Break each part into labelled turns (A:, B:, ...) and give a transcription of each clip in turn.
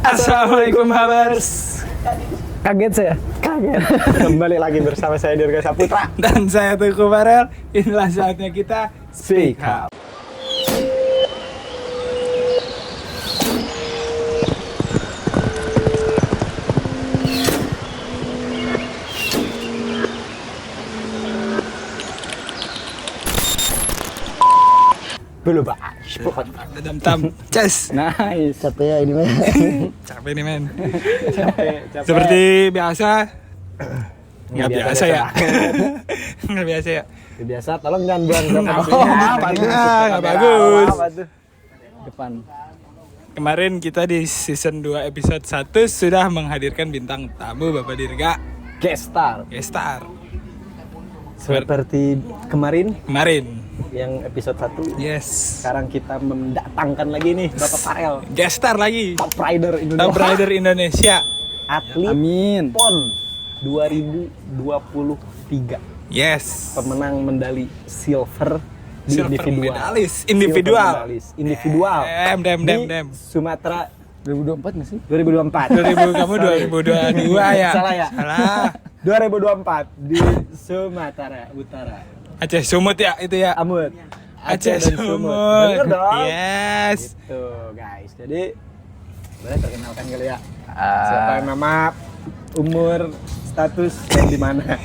A: Assalamualaikum Habers.
B: Kaget saya.
A: Kaget. Kembali lagi bersama saya Dirga Saputra
B: Dan saya Teguh Farel. Inilah saatnya kita
A: Speak Up. Belum bahas.
B: Dadam tam. Ces.
A: Nice.
C: Capek ya ini mah.
B: Capek nih men.
A: Capek.
B: Seperti biasa. Nggak biasa ya.
A: biasa.
B: Nggak biasa ya.
A: Biasa, tolong jangan buang
B: Nggak bagus.
A: Depan.
B: Kemarin kita di season 2 episode 1 sudah menghadirkan bintang tamu Bapak Dirga
A: Gestar.
B: Gestar.
A: Seperti kemarin yang episode 1.
B: Yes.
A: Sekarang kita mendatangkan lagi nih Bapak Farel,
B: Gestar lagi.
A: Top Rider Indonesia.
B: Top Rider Indonesia.
A: Atlet
B: Amin.
A: PON 2023.
B: Yes.
A: Pemenang medali silver di
B: Silver
A: individual.
B: medalis.
A: Silver
B: Individual.
A: medalis. Individual.
B: Dem.
A: Di Sumatera
C: 2024 nggak sih?
A: 2024.
B: 2000 kamu 2022 ya?
A: Salah ya?
B: Salah.
A: 2024 di Sumatera Utara.
B: Aceh Sumut ya itu ya.
A: Amut.
B: Aceh
A: dan
B: Sumut.
A: Bener dong.
B: Yes.
A: Gitu guys. Jadi boleh perkenalkan kali ya. Siapa yang nama, umur, status, dan di mana?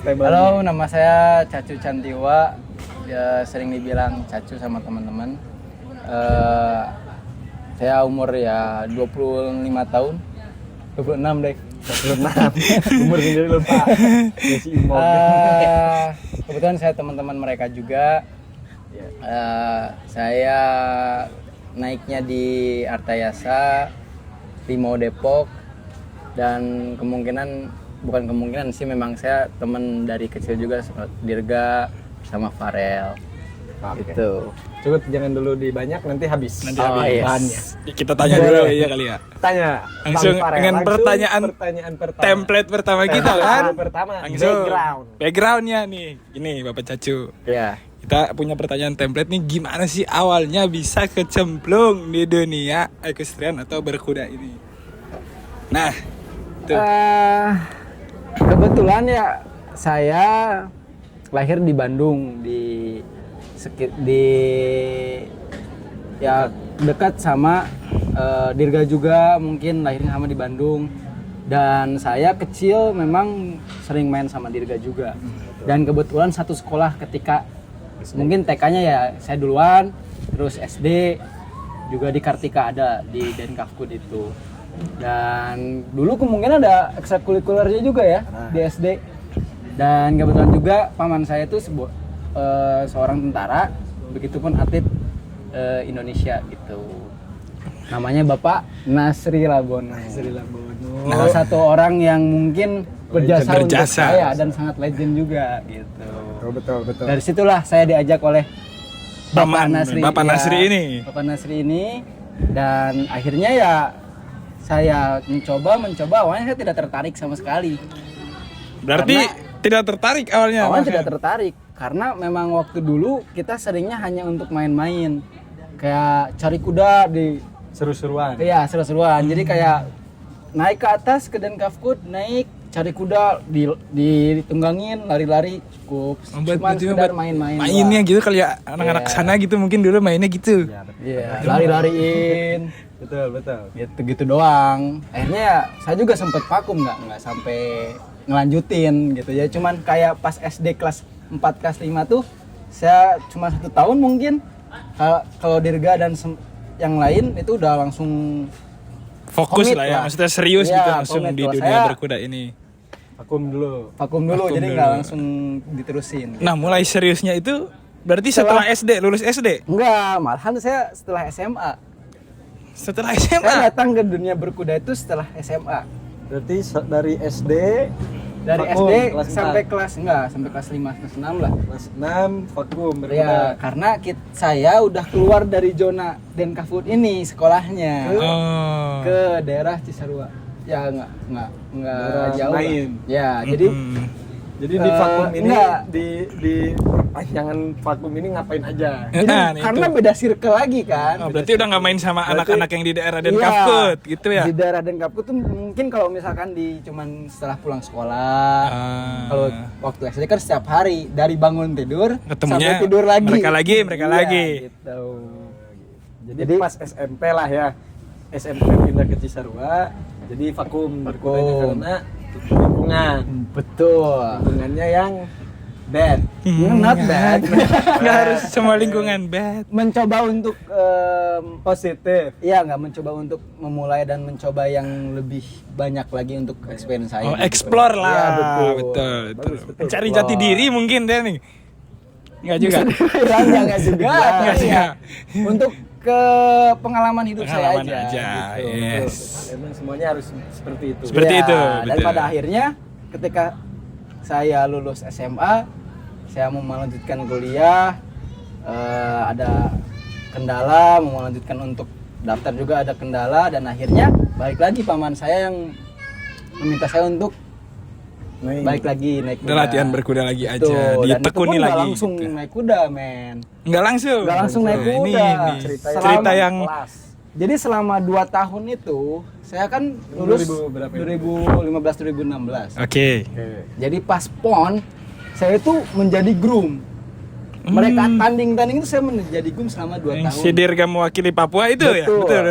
C: Halo, nama saya Cacu Cantiwa. Ya, sering dibilang Cacu sama teman-teman. Saya umur ya 25 tahun. 26 deh.
A: 26. Umur sendiri lupa. Masih imog.
C: Kebetulan saya teman-teman mereka juga. Saya naiknya di Artayasa, Limau Depok, dan bukan kemungkinan sih, memang saya teman dari kecil juga sama Dirga sama Farel.
A: Oke.
C: Gitu.
A: Cukup jangan dulu dibanyak, nanti habis.
B: Nanti
C: Oh,
B: habis.
C: yes.
A: Bahannya.
B: Kita tanya dulu ya kali ya.
A: Tanya.
B: Langsung
A: Bang Farel.
B: dengan pertanyaan
A: pertama.
B: Template pertama kita kan.
A: Pertama.
B: Langsung.
A: Background.
B: Backgroundnya nih. Ini Bapak Cacu.
C: Ya.
B: Kita punya pertanyaan template nih, gimana sih awalnya bisa kecemplung di dunia equestrian atau berkuda ini? Nah, tuh.
C: Kebetulan ya saya lahir di Bandung, di ya dekat sama Dirga juga, mungkin lahirnya sama di Bandung. Dan saya kecil memang sering main sama Dirga juga. Dan kebetulan satu sekolah ketika mungkin TK-nya ya saya duluan, terus SD juga di Kartika ada di Denkafkud itu. Dan dulu kemungkinan ada ekstrakurikulernya juga ya di SD. Dan kebetulan juga paman saya itu seorang tentara, begitupun atlet Indonesia gitu. Namanya Bapak Nasri Labono. Salah satu orang yang mungkin berjasa untuk saya dan sangat legend juga gitu.
A: Betul.
C: Dari situlah saya diajak oleh Bapak Nasri
B: ini.
C: Bapak Nasri ini, dan akhirnya ya saya mencoba, awalnya saya tidak tertarik sama sekali.
B: Berarti tidak tertarik awalnya?
C: Awalnya tidak tertarik, karena memang waktu dulu kita seringnya hanya untuk main-main. Kayak cari kuda di
A: Seru-seruan.
C: Iya, seru-seruan. Jadi kayak naik ke atas ke Denkafkud, naik cari kuda, ditunggangin, lari-lari, cukup. Cuma sekedar main-main.
B: Mainnya gitu kali ya, anak-anak sana gitu mungkin dulu mainnya gitu.
C: Iya, lari-lariin.
A: Betul.
C: Gitu doang. Akhirnya ya saya juga sempat vakum, nggak sampai ngelanjutin gitu ya. Cuman kayak pas SD kelas 4 kelas 5 tuh saya cuma 1 tahun mungkin. Kalau Dirga dan yang lain itu udah langsung
B: fokus lah ya, maksudnya serius
C: ya,
B: gitu langsung di dunia berkuda ini.
A: Vakum dulu,
C: jadi nggak langsung diterusin.
B: Nah, mulai seriusnya itu berarti setelah SD, lulus SD?
C: Enggak, malahan saya setelah SMA.
B: Setelah
C: Saya
B: SMA?
C: datang ke dunia berkuda itu setelah SMA.
A: Berarti dari SD
C: Dari
A: vakum,
C: SD
A: kelas
C: sampai
A: 4.
C: sampai kelas 5, kelas 6 lah.
A: Kelas 6 vakum berkuda.
C: Ya, karena saya udah keluar dari zona Denkafud ini sekolahnya ke daerah Cisarua. Ya nggak
A: Daerah
C: jauh
A: main.
C: lah. Ya, jadi
A: Jadi di vakum ini
C: enggak.
A: di perpanjangan vakum ini ngapain aja?
C: Jadi,
B: Nah,
C: karena
B: itu.
C: beda circle lagi kan.
B: Oh, berarti udah nggak main sama
A: Berarti-
B: anak-anak yang di daerah dan
C: Iya,
B: Kapkut gitu ya?
C: Di daerah dan Kapkut tuh mungkin kalau misalkan di cuman setelah pulang sekolah. Kalau waktu SD kan setiap hari dari bangun tidur
B: Ketemunya
C: sampai tidur lagi.
B: mereka lagi.
C: Gitu.
A: Jadi pas SMP lah ya. SMP pindah ke Cisarua, jadi vakum berkurangnya karena lingkungan.
C: Betul.
A: Lingkungannya yang bad.
C: Not bad.
B: Nggak harus semua lingkungan bad.
C: Mencoba untuk
A: Positif.
C: iya nggak mencoba untuk memulai dan mencoba yang lebih banyak lagi untuk experience saya.
B: Oh,
C: gitu.
B: explore lah.
C: Iya,
B: betul.
A: Bagus, betul.
B: Mencari jati diri mungkin deh nih. Enggak juga.
C: Bilang enggak juga.
B: Enggak sih ya.
C: Untuk ke pengalaman hidup
B: Pengalaman
C: saya aja.
B: aja,
C: gitu.
B: yes.
A: Emang semuanya harus seperti itu.
B: Seperti
C: Iya,
B: itu,
C: Dan
B: betul.
C: pada akhirnya ketika saya lulus SMA, saya mau melanjutkan kuliah, ada kendala, mau melanjutkan untuk daftar juga ada kendala, dan akhirnya balik lagi paman saya yang meminta saya untuk balik lagi naik kuda.
B: Udah latihan berkuda lagi aja,
C: Betul, dan itu
B: ditekuni
C: pun nggak
B: lagi.
C: langsung
B: gitu.
C: naik kuda, men.
B: Nggak langsung.
C: Nggak langsung naik
B: Nah,
C: kuda.
B: Ini cerita yang
A: kelas.
C: Jadi selama 2 tahun itu saya kan lulus
A: 2000 berapa ya?
C: 2015 2016.
B: oke.
C: Jadi pas PON saya itu menjadi groom. Mereka tanding-tanding itu saya menjadi groom selama 2
B: Yang
C: tahun.
B: si Dirga mewakili Papua itu ya?
C: Betul.
B: Betul,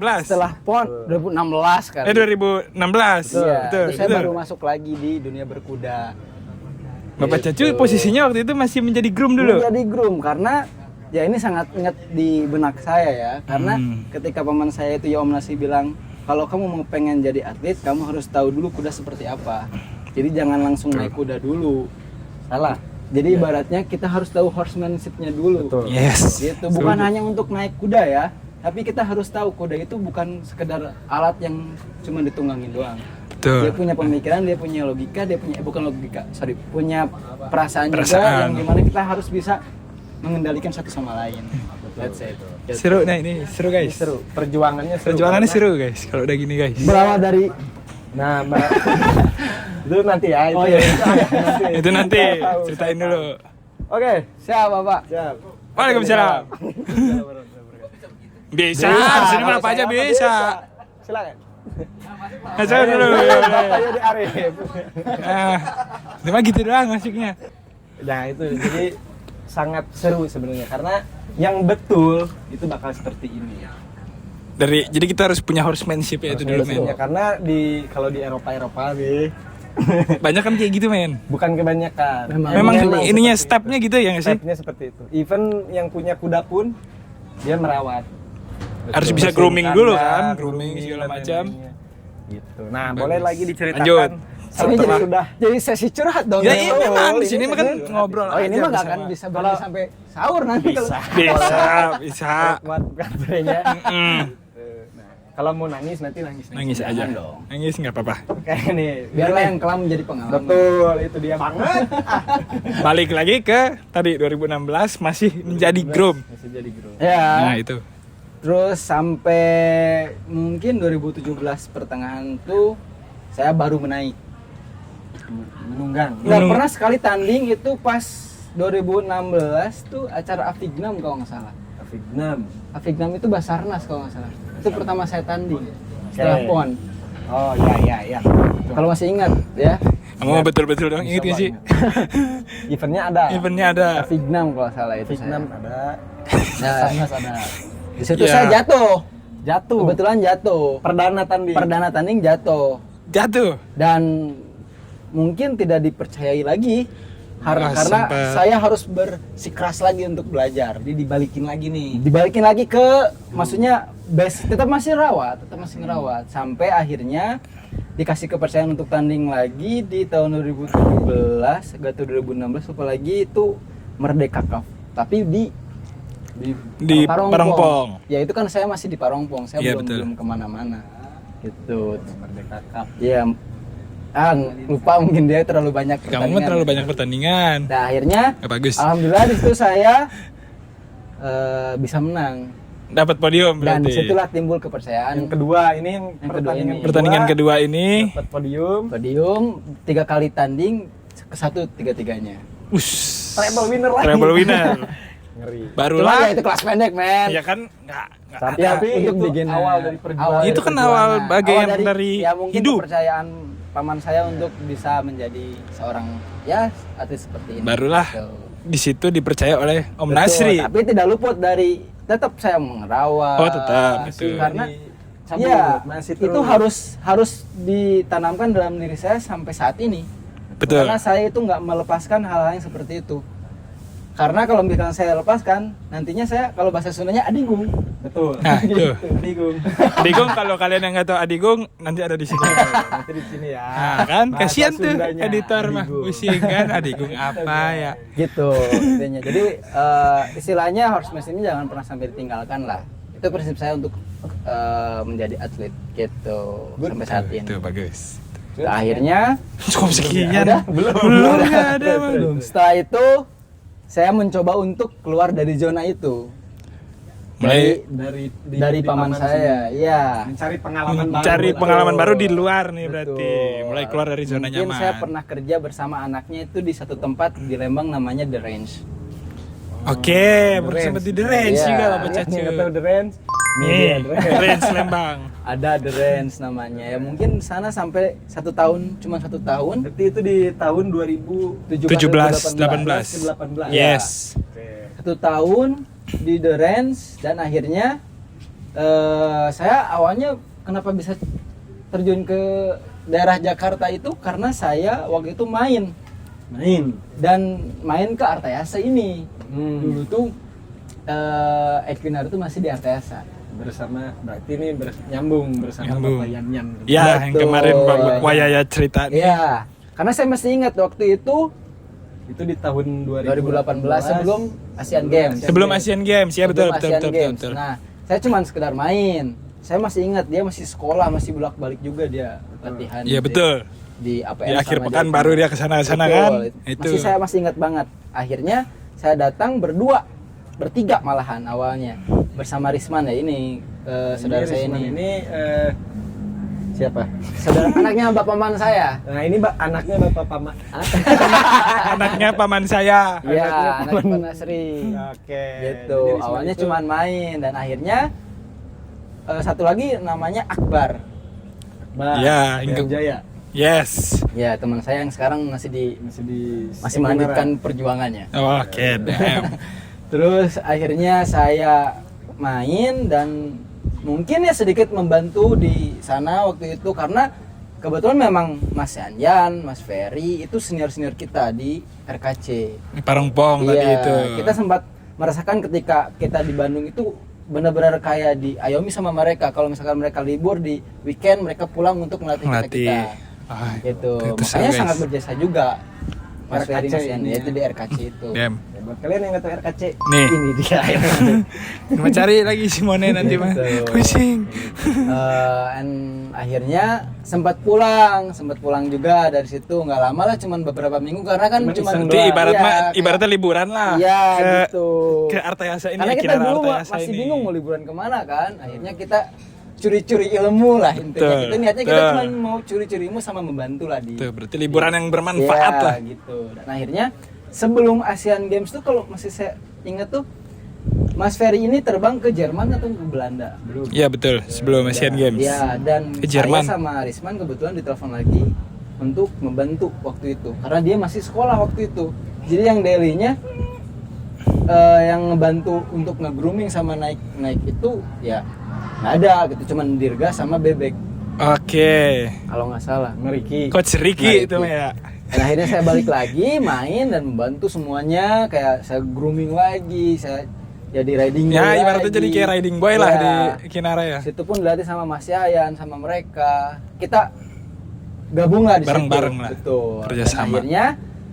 B: 2018.
C: Setelah PON 2016 kan.
B: 2016.
C: Iya,
B: Betul.
C: itu saya
B: betul.
C: baru masuk lagi di dunia berkuda.
B: Bapak
C: Gitu.
B: Cacu posisinya waktu itu masih menjadi groom dulu.
C: Menjadi groom karena ya ini sangat ingat di benak saya ya, karena ketika paman saya itu ya Om Nasi bilang kalau kamu mau pengen jadi atlet kamu harus tahu dulu kuda seperti apa. Jadi jangan langsung naik kuda dulu.
A: Salah.
C: Jadi ibaratnya kita harus tahu horsemanship-nya dulu.
A: Betul.
B: Yes.
C: Gitu, bukan hanya untuk naik kuda ya, tapi kita harus tahu kuda itu bukan sekedar alat yang cuma ditunggangin doang. Dia
B: Betul.
C: punya pemikiran, dia punya logika, dia punya bukan logika, sorry, punya perasaan juga
B: Perasaan.
C: yang dimana kita harus bisa mengendalikan satu sama lain. That's it. Gitu.
B: Seru nah ini, seru guys.
A: Seru. Perjuangannya seru.
B: Perjuangannya
A: Karena-
B: seru guys kalau udah gini guys.
C: Berawal dari
A: Nah, Mbak. Itu nanti ya.
C: Oh, iya.
B: Itu nanti
A: Saya tahu,
B: ceritain
A: saya
B: dulu.
A: tahu. Oke,
C: siap Bapak.
A: siap.
B: Waalaikumsalam. Bisa, di sini mah apa aja bisa.
A: Silakan.
B: Masuk dulu.
A: Ayo di Arif.
B: Nah, cuma gitu doang masuknya.
A: Nah, itu jadi sangat seru sebenarnya karena yang betul itu bakal seperti ini.
B: Jadi kita harus punya horsemanship ya itu dulu men.
A: Ya, karena kalau di Eropa nih
B: Banyak kan kayak gitu men.
A: bukan kebanyakan.
B: Memang
A: Emang
B: ininya
A: seperti
B: stepnya gitu ya nggak
A: itu.
B: sih?
A: Stepnya seperti itu. Even yang punya kuda pun dia merawat.
B: Harus
A: Betul.
B: bisa
A: Bersihin
B: grooming dulu kan,
A: kandang,
B: grooming segala
A: dan
B: macam.
A: lain-lainnya. Gitu. Nah,
B: Bagus.
A: boleh lagi diceritakan.
B: Lanjut.
C: Ini
A: Setelah
C: jadi sesi curhat dong.
B: Ya
C: Ini
B: iya
C: mah.
B: memang di
A: ini
B: sini mah kan
A: sesi
B: ngobrol.
C: Oh ini
B: aja
C: mah nggak
B: bersama.
C: akan bisa berhenti sampai sahur nanti kalau.
B: Bisa.
A: kuat baterainya.
B: Mm.
A: Nah, kalau mau nangis nanti nangis.
B: Nangis aja.
C: Jangan dong.
B: Nangis nggak apa-apa.
A: Kayak nih.
C: Biarlah yang kelam menjadi pengalaman.
A: Betul, itu dia banget.
B: Balik lagi ke tadi 2016 masih menjadi groom.
A: Masih jadi groom.
C: Ya.
B: Nah itu.
C: Terus sampai mungkin 2017 pertengahan tuh saya baru menaik.
A: Menunggang.
C: Nggak pernah sekali tanding itu pas 2016 tuh acara Afignam kalau nggak salah.
A: Afignam.
C: Afignam itu Basarnas kalau nggak salah. Itu pertama saya tanding setelah
A: Oke.
C: PON.
A: Oh iya.
C: Kalau masih ingat ya.
B: Kamu betul-betul dong inget gak sih?
A: Eventnya ada.
B: Eventnya ada.
C: Afignam kalau nggak salah itu.
A: Afignam ada.
C: Nah,
A: Basarnas ada.
C: di situ
B: Ya.
C: saya jatuh.
A: Jatuh.
C: Kebetulan jatuh.
A: Perdana tanding.
C: Perdana tanding jatuh.
B: Jatuh.
C: Dan mungkin tidak dipercayai lagi karena
B: sempet.
C: saya harus bersikeras lagi untuk belajar. Jadi dibalikin lagi nih. Dibalikin lagi ke maksudnya base tetap masih ngerawat sampai akhirnya dikasih kepercayaan untuk tanding lagi di tahun 2017 atau 2016 apalagi itu Merdeka Cup. Tapi
B: Di Parongpong.
C: Ya itu kan saya masih di Parongpong. Saya
B: Iya,
C: belum
B: betul.
C: kemana-mana. Gitu.
A: Merdeka Cup.
C: Iya. Lupa mungkin dia terlalu banyak
B: Kamu mah terlalu banyak pertandingan.
C: Nah, akhirnya
B: Gak bagus.
C: alhamdulillah di situ saya bisa menang.
B: Dapat podium
C: Dan
B: berarti.
C: disitulah timbul kepercayaan.
A: Yang kedua ini yang
C: Yang kedua ini.
B: Pertandingan kedua ini
A: dapat podium.
C: Podium 3 kali tanding ke satu tiga-tiganya.
B: Ush.
A: Treble winner lagi.
B: Treble winner.
A: Ngeri.
C: Cuma
B: Barulah.
C: ya itu kelas pendek, men.
B: Ya kan nggak
A: Tapi
C: untuk
A: itu
C: beginner.
A: awal dari perjuangan.
B: Itu kan
C: perjuangan.
B: awal bagian
C: Awal
B: dari
C: ya mungkin
B: hidup.
C: kepercayaan paman saya untuk bisa menjadi seorang ya atlet seperti ini.
B: Barulah
C: Gitu.
B: di situ dipercaya oleh Om
C: Betul,
B: Nasri.
C: Tapi tidak luput dari tetap saya merawat.
B: Oh, tetap, betul.
C: Karena
A: Sambung
C: ya
A: masih
C: itu
A: terus.
C: harus ditanamkan dalam diri saya sampai saat ini.
B: Betul.
C: Karena saya itu nggak melepaskan hal-hal yang seperti itu. Karena kalau misalkan saya lepaskan, nantinya saya kalau bahasa Sundanya adigung.
A: Betul.
B: Nah, itu.
A: Bingung.
B: Adigung, kalau kalian yang nggak tahu Adigung, nanti ada di sini.
A: Nanti di sini ya.
B: Nah, kan
A: Bahasa
B: kasihan tuh
A: Sundanya,
B: editor mah
A: Adigung.
B: pusing kan Adigung apa ya.
C: Gitu intinya. Jadi istilahnya horsemanship ini jangan pernah sampai ditinggalkan lah. Itu prinsip saya untuk menjadi atlet gitu sampai saat ini.
B: Itu bagus.
C: Akhirnya
B: Cukup sekian.
C: Udah?
B: Belum nggak ada. Bang.
C: belum. Setelah itu saya mencoba untuk keluar dari zona itu.
B: Mulai
C: Dari paman saya, iya.
A: mencari pengalaman baru.
B: mencari
A: lah.
B: pengalaman baru di luar nih berarti.
C: Betul.
B: Mulai keluar dari zona
C: Mungkin
B: nyaman.
C: saya pernah kerja bersama anaknya itu di satu tempat di Lembang namanya The Range.
B: Oke,
A: The
B: bersama
A: Range.
B: di The Range
C: Iya.
B: juga Bapak
A: Yang
B: Cacu.
A: nggak tahu The Range.
B: Nih, The Range Lembang.
C: Ada The Range namanya. Ya mungkin sana sampai 1 tahun, cuma 1 tahun.
A: Berarti itu di tahun 2017
B: 17,
A: 18.
B: 18. Yes.
A: Oke.
C: 1 tahun di The Range dan akhirnya saya awalnya kenapa bisa terjun ke daerah Jakarta itu karena saya waktu itu main ke Artayasa ini. Dulu tuh Equinar itu masih di Artayasa.
A: Bersama berarti ini nyambung bersama
B: Nyambung.
A: Bapak Yan.
B: Ya, yang
C: Betul.
B: kemarin Pak
C: Iya,
B: Wayaya cerita nih.
C: Iya, karena saya masih ingat waktu itu
A: Itu di tahun
C: 2018 sebelum Asian Games.
B: Sebelum Asian Games, ya betul
C: Sebelum
B: betul
C: Asian
B: betul
C: Games.
B: betul.
C: Nah, saya cuma sekedar main. Saya masih ingat dia masih sekolah, masih bolak-balik juga dia latihan.
B: Iya
C: di-
B: betul.
C: Di APN
B: Di akhir
C: sama
B: pekan
C: Jawa.
B: baru dia kesana kan.
C: Betul.
B: Itu.
C: Saya masih ingat banget. Akhirnya saya datang bertiga malahan awalnya bersama Risman ya ini saudara saya
A: Risman
C: ini.
A: Siapa?
C: Saudara anaknya bapak paman saya.
A: Nah, ini anaknya Bapak Paman.
B: Anaknya paman saya.
C: Iya,
A: Anaknya
C: anak
A: paman.
C: Pak Nasri.
A: Oke.
C: Gitu.
A: Jadi Risman
C: Awalnya
A: itu-
C: cuman main dan akhirnya satu lagi namanya Akbar.
A: Bah,
B: Ya,
A: Bayam Jaya.
B: Yes.
C: Ya, teman saya yang sekarang masih melanjutkan perjuangannya.
B: Oke, damn.
C: Terus akhirnya saya main dan mungkin ya sedikit membantu di sana waktu itu karena kebetulan memang Mas Yanyan, Mas Ferry itu senior-senior kita di RKC.
B: Ini Parongpong tadi
C: Iya,
B: itu.
C: kita sempat merasakan ketika kita di Bandung itu benar-benar kayak diayomi sama mereka. Kalau misalkan mereka libur di weekend, mereka pulang untuk melatih kita.
B: Ah,
C: Gitu.
B: itu seru,
C: Makanya
B: guys.
C: sangat berjasa juga Mas Ferry,
A: RKC
C: Mas Yanyan,
A: ini
C: yaitu
A: ya.
C: di RKC itu.
B: Damn.
A: Ya, buat kalian yang nggak tahu RKC,
B: Nih.
A: ini dia.
B: Mau cari lagi Simone nanti mah.
C: Gitu.
B: Pusing.
C: And akhirnya sempat pulang juga dari situ nggak lama lah, cuman beberapa minggu karena kan
A: Cuman
C: cuma
A: iseng
B: Nanti ibarat
C: iya,
B: mah
C: kayak-
B: ibaratnya liburan lah.
C: iya
B: ke,
C: gitu.
B: ke Artayasa ini.
C: Karena kita
B: Kinara
C: dulu
B: Artayasa
C: masih
B: ini.
C: bingung mau liburan kemana kan, akhirnya kita curi-curi ilmu lah intinya.
B: Betul,
C: Itu niatnya kita
B: betul.
C: cuma mau curi-curi ilmu sama membantu lah di.
B: Tuh, berarti liburan yang bermanfaat
C: Iya,
B: lah.
C: gitu. Dan akhirnya sebelum Asian Games tuh kalau masih saya ingat tuh Mas Ferry ini terbang ke Jerman atau ke Belanda?
B: Iya betul, sebelum Asian Games.
C: Ya, dan
B: Ke Jerman.
C: saya sama Risman kebetulan ditelepon lagi untuk membantu waktu itu karena dia masih sekolah waktu itu. Jadi yang daily-nya yang ngebantu untuk nge-grooming sama naik itu ya nggak ada gitu, cuman Dirga sama Bebek
B: Oke.
C: kalau nggak salah.
A: Meriki.
B: Coach Ricky itu mah ya.
C: Dan akhirnya saya balik lagi main dan membantu semuanya, kayak saya grooming lagi, saya jadi riding boy
B: Ya ibaratnya
C: lagi.
B: jadi kayak riding boy lah
C: Ya.
B: di Kinara ya.
C: Situ pun dilatih sama Mas Yayan, sama mereka. Kita gabung lah di
B: Bareng-bareng
C: situ.
B: lah.
C: Betul.
B: Kerjasama.
C: Dan akhirnya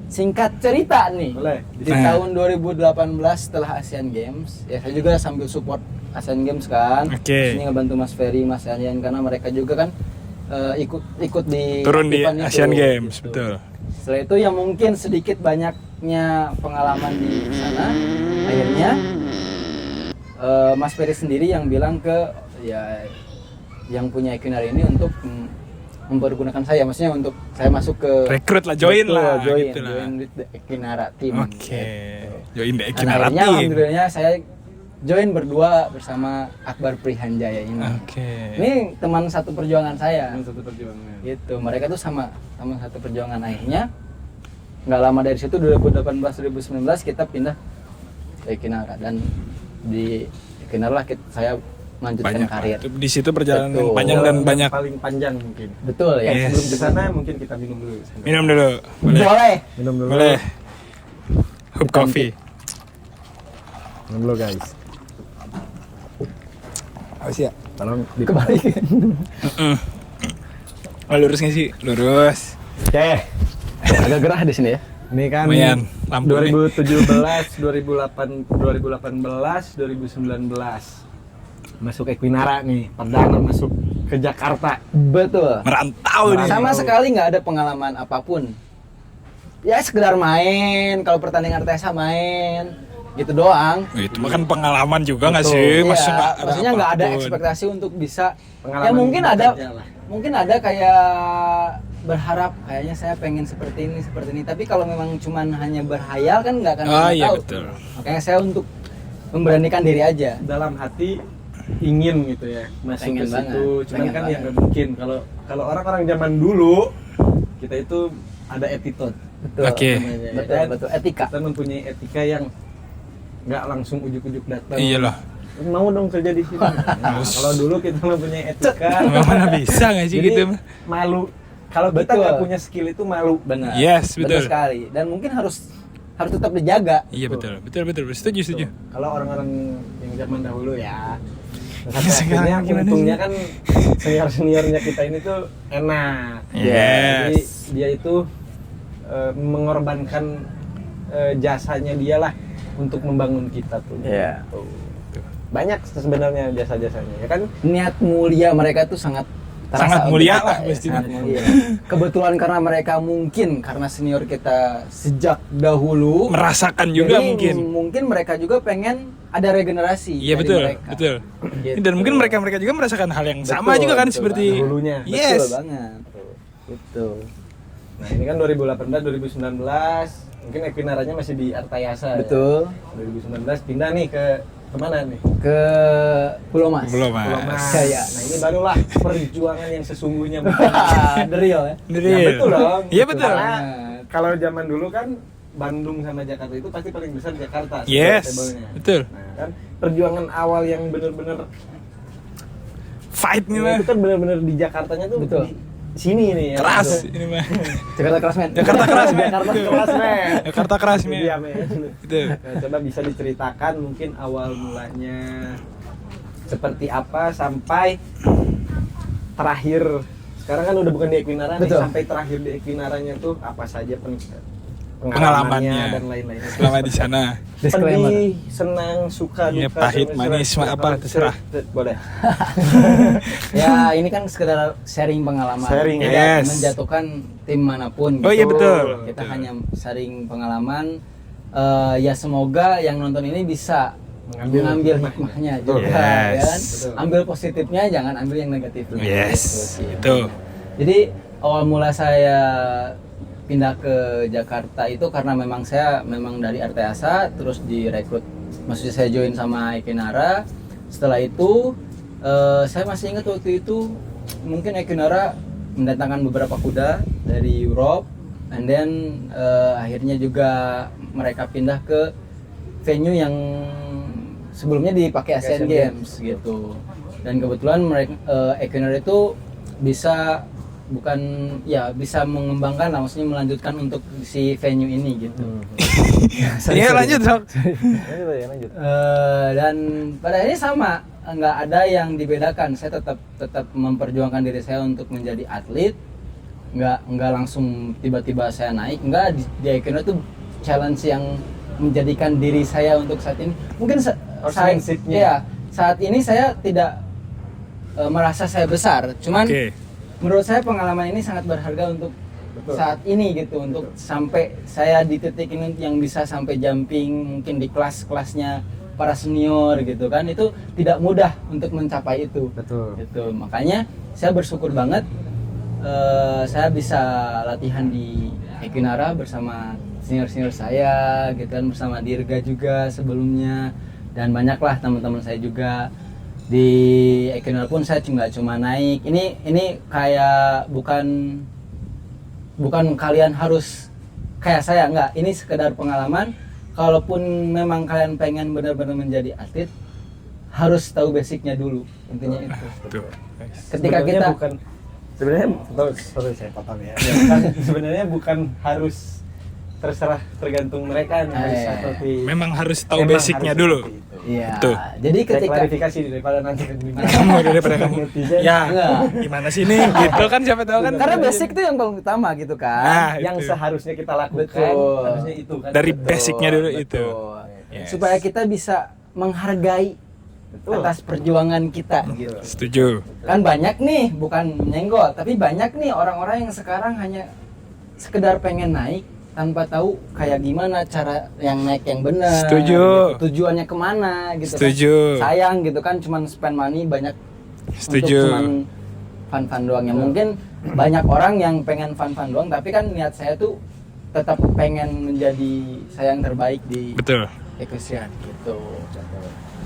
C: singkat cerita nih.
A: Boleh.
C: Di
B: Nah.
C: tahun 2018 setelah Asian Games, ya saya juga sambil support Asian Games kan.
B: Oke.
C: Ini ngebantu Mas Ferry, Mas Yayan karena mereka juga kan ikut di
B: Turun di
C: event itu,
B: Asian Games,
C: gitu.
B: betul.
C: Setelah itu ya mungkin sedikit banyaknya pengalaman di sana. Akhirnya Mas Ferry sendiri yang bilang ke ya yang punya Equinar ini untuk mempergunakan saya, maksudnya untuk saya masuk ke
B: Rekrut lah, join
C: Betul,
B: lah
C: join
B: gitu lah.
C: with the Equinara team.
B: Oke. Join the
C: Dan
B: Equinara
C: akhirnya
B: team.
C: alhamdulillahnya saya join berdua bersama Akbar Prihanjaya ini.
B: Oke.
C: Ini teman satu perjuangan saya.
A: Ini satu perjuangan.
C: Gitu. Mereka tuh sama satu perjuangan. Akhirnya nggak lama dari situ 2018 2019 kita pindah ke Equinara, dan di Equinara lah saya melanjutkan
B: Banyak.
C: karir.
B: Di situ perjalanan
C: Betul.
B: panjang dan banyak.
A: Paling panjang mungkin.
C: Betul ya.
B: Yes.
A: Sebelum ke sana mungkin kita minum dulu.
B: Minum dulu. Boleh.
C: Boleh.
A: Minum dulu.
B: Boleh. Hub coffee.
A: Minum dulu guys.
B: Apa sih ya?
A: Tolong
C: Kebalikin.
B: Oh, lurus nggak sih? Lurus.
A: Oke.
C: Agak gerah di sini ya.
A: Ini kan
B: Lumayan, lampu
A: 2017, 2018, 2019 masuk Equinara nih, perdana masuk ke Jakarta.
C: Betul.
B: Merantau nih.
C: Sama sekali nggak ada pengalaman apapun. Ya sekedar main, kalau pertandingan RTSA main, gitu doang.
B: Itu mah kan pengalaman juga nggak
A: Betul.
B: sih?
C: Iya,
B: Masa
C: maksudnya nggak ada
B: apapun.
C: ekspektasi untuk bisa.
A: Pengalaman
C: Ya mungkin ada,
A: bekerja lah.
C: mungkin ada kayak berharap kayaknya saya pengen seperti ini. Tapi kalau memang cuman hanya berhayal kan nggak akan
B: Oh,
C: pernah
B: iya,
C: tahu.
B: betul.
C: Makanya saya untuk memberanikan diri aja.
A: Dalam hati ingin gitu ya masuk
C: Pengen
A: ke situ,
C: banget,
A: cuman
C: pengen
A: kan
C: banget.
A: yang nggak mungkin. Kalau orang-orang zaman dulu kita itu ada attitude.
C: Betul.
B: Oke.
A: namanya, ya
C: Betul,
A: kan?
C: betul. Etika.
A: Kita mempunyai etika yang nggak langsung ujuk-ujuk datang.
B: Iyalah.
A: Mau dong kerja di sini. Nah, kalau dulu kita mempunyai etika,
B: Mana bisa nggak sih
A: jadi
B: gitu mah?
A: malu. Kalau kita
C: Betul.
A: nggak punya skill itu malu.
C: Benar.
B: Yes, betul.
C: sekali. Dan mungkin harus tetap dijaga.
B: Iya betul. Setuju.
A: Kalau orang-orang yang zaman dahulu ya.
B: Sekarang
A: Akhirnya
B: gimana
A: untungnya
B: sih?
A: kan senior-seniornya kita ini tuh enak. Jadi
B: Yes.
A: dia itu mengorbankan jasanya dia lah untuk membangun kita tuh.
C: Iya.
A: Tuh. Banyak sebenarnya jasa-jasanya ya kan.
C: Niat mulia mereka tuh sangat terasa
B: Sangat
C: untuk
B: mulia
C: kita,
B: lah,
C: ya,
B: pastinya.
C: sangat mulia. Kebetulan karena mereka mungkin karena senior kita sejak dahulu
B: Merasakan juga
C: jadi
B: mungkin.
C: mereka juga pengen ada regenerasi
B: Iya
C: dari
B: betul,
C: mereka.
B: betul.
C: Gitu.
B: Dan mungkin mereka juga merasakan hal yang sama
C: Betul,
B: juga kan
C: betul
B: seperti
A: banget. Dahulunya.
B: Yes.
C: Betul banget. Betul.
A: Nah ini kan 2018, 2019 mungkin Equinaranya masih di Artayasa.
C: Betul.
A: Ya. 2019 pindah nih ke kemana nih?
C: Ke Pulau Mas.
B: Belum
A: Pulau
B: mas.
A: Mas.
C: Jaya.
A: Nah ini barulah perjuangan yang sesungguhnya.
C: The real ya.
A: Ya, betul dong.
B: Iya betul.
A: Karena kalau zaman dulu kan Bandung sama Jakarta itu pasti paling besar Jakarta.
B: Yes,
A: table-nya.
B: betul.
A: Nah kan perjuangan awal yang bener-bener
B: Fight nih mah.
A: itu kan bener-bener di Jakartanya tuh
C: Betul.
A: di sini nih ya.
B: Keras
A: Betul.
B: ini mah.
C: Jakarta keras men.
B: Jakarta keras men.
A: Jakarta keras men.
B: Jakarta keras
A: Itu
B: men.
A: dia, men.
B: Itu.
A: Nah, coba bisa diceritakan mungkin awal mulanya seperti apa sampai terakhir. Sekarang kan udah bukan di Equinara nih,
C: Betul.
A: sampai terakhir di Equinaranya tuh apa saja
B: Pengalamannya
A: dan lain-lain.
B: selama di sana.
C: Disclaimer.
A: Pedih, senang, suka,
B: Iya,
A: duka,
B: pahit, manis, apa, terserah.
A: Boleh.
C: Ya ini kan sekedar sharing pengalaman.
A: Sharing,
C: Tidak
B: yes.
C: menjatuhkan tim manapun.
B: Oh iya betul.
C: Kita
B: Betul.
C: hanya sharing pengalaman. Ya semoga yang nonton ini bisa mengambil hikmahnya juga,
B: Yes.
C: ya kan?
A: Betul.
C: Ambil positifnya, jangan ambil yang negatifnya.
B: Yes.
C: Gitu.
B: Itu.
C: Jadi awal mula saya pindah ke Jakarta itu karena memang saya dari RTASA terus direkrut, maksudnya saya join sama Equinara. Setelah itu saya masih ingat waktu itu mungkin Equinara mendatangkan beberapa kuda dari Europe, and then akhirnya juga mereka pindah ke venue yang sebelumnya dipakai Asian Games gitu. Dan kebetulan mereka Equinara itu bisa bisa mengembangkan, maksudnya melanjutkan untuk si venue ini gitu.
B: Iya lanjut Sok.
A: Lanjut.
C: Dan pada akhirnya sama, nggak ada yang dibedakan. Saya tetap memperjuangkan diri saya untuk menjadi atlet. Nggak langsung tiba-tiba saya naik. Nggak, di Equinara itu challenge yang menjadikan diri saya untuk saat ini. Mungkin saat ini saya tidak merasa saya besar. Cuman
B: Oke.
C: menurut saya pengalaman ini sangat berharga untuk
A: Betul.
C: saat ini gitu, untuk sampai saya di titik ini yang bisa sampai jumping mungkin di kelas-kelasnya para senior gitu kan, itu tidak mudah untuk mencapai itu.
A: Betul.
C: Gitu. Makanya saya bersyukur banget saya bisa latihan di Equinara bersama senior saya gitu kan, bersama Dirga juga sebelumnya, dan banyaklah teman-teman saya juga di Equinara pun saya nggak cuma naik. Ini kayak bukan kalian harus kayak saya, nggak, ini sekedar pengalaman. Kalaupun memang kalian pengen benar-benar menjadi atlet, harus tahu basicnya dulu, intinya itu.
B: Tuh.
C: Ketika kita
A: sebenarnya sorry saya potong ya. Sebenarnya bukan harus terserah, tergantung mereka harus seperti
B: Memang harus tahu
A: Memang
B: basicnya
A: harus
B: dulu.
A: seperti itu.
C: Iya.
B: Betul.
C: Jadi
A: Saya
C: ketika
A: klarifikasi daripada nanti gimana
B: Daripada kamu
A: netizen.
B: ya
C: Enggak.
B: gimana sih nih gitu kan, siapa tahu kan.
C: karena basic itu yang paling utama gitu kan.
B: Nah,
A: yang
B: itu.
A: seharusnya kita lakukan
C: Betul.
A: harusnya itu kan.
B: Dari
A: Betul.
B: basicnya dulu
C: Betul.
B: itu. Yes.
C: Supaya kita bisa menghargai
A: Betul.
C: atas perjuangan kita gitu.
B: Setuju.
C: Kan banyak nih, bukan menyenggol, tapi banyak nih orang-orang yang sekarang hanya sekedar pengen naik tanpa tahu kayak gimana cara yang naik yang benar.
B: Setuju.
C: Gitu. Tujuannya kemana gitu.
B: Setuju.
C: Kan. Sayang gitu kan, cuman spend money banyak
B: Setuju.
C: untuk cuman fun-fun doang. Ya mungkin banyak orang yang pengen fun-fun doang, tapi kan niat saya tuh tetap pengen menjadi saya yang terbaik di
B: Betul.
C: equestrian gitu.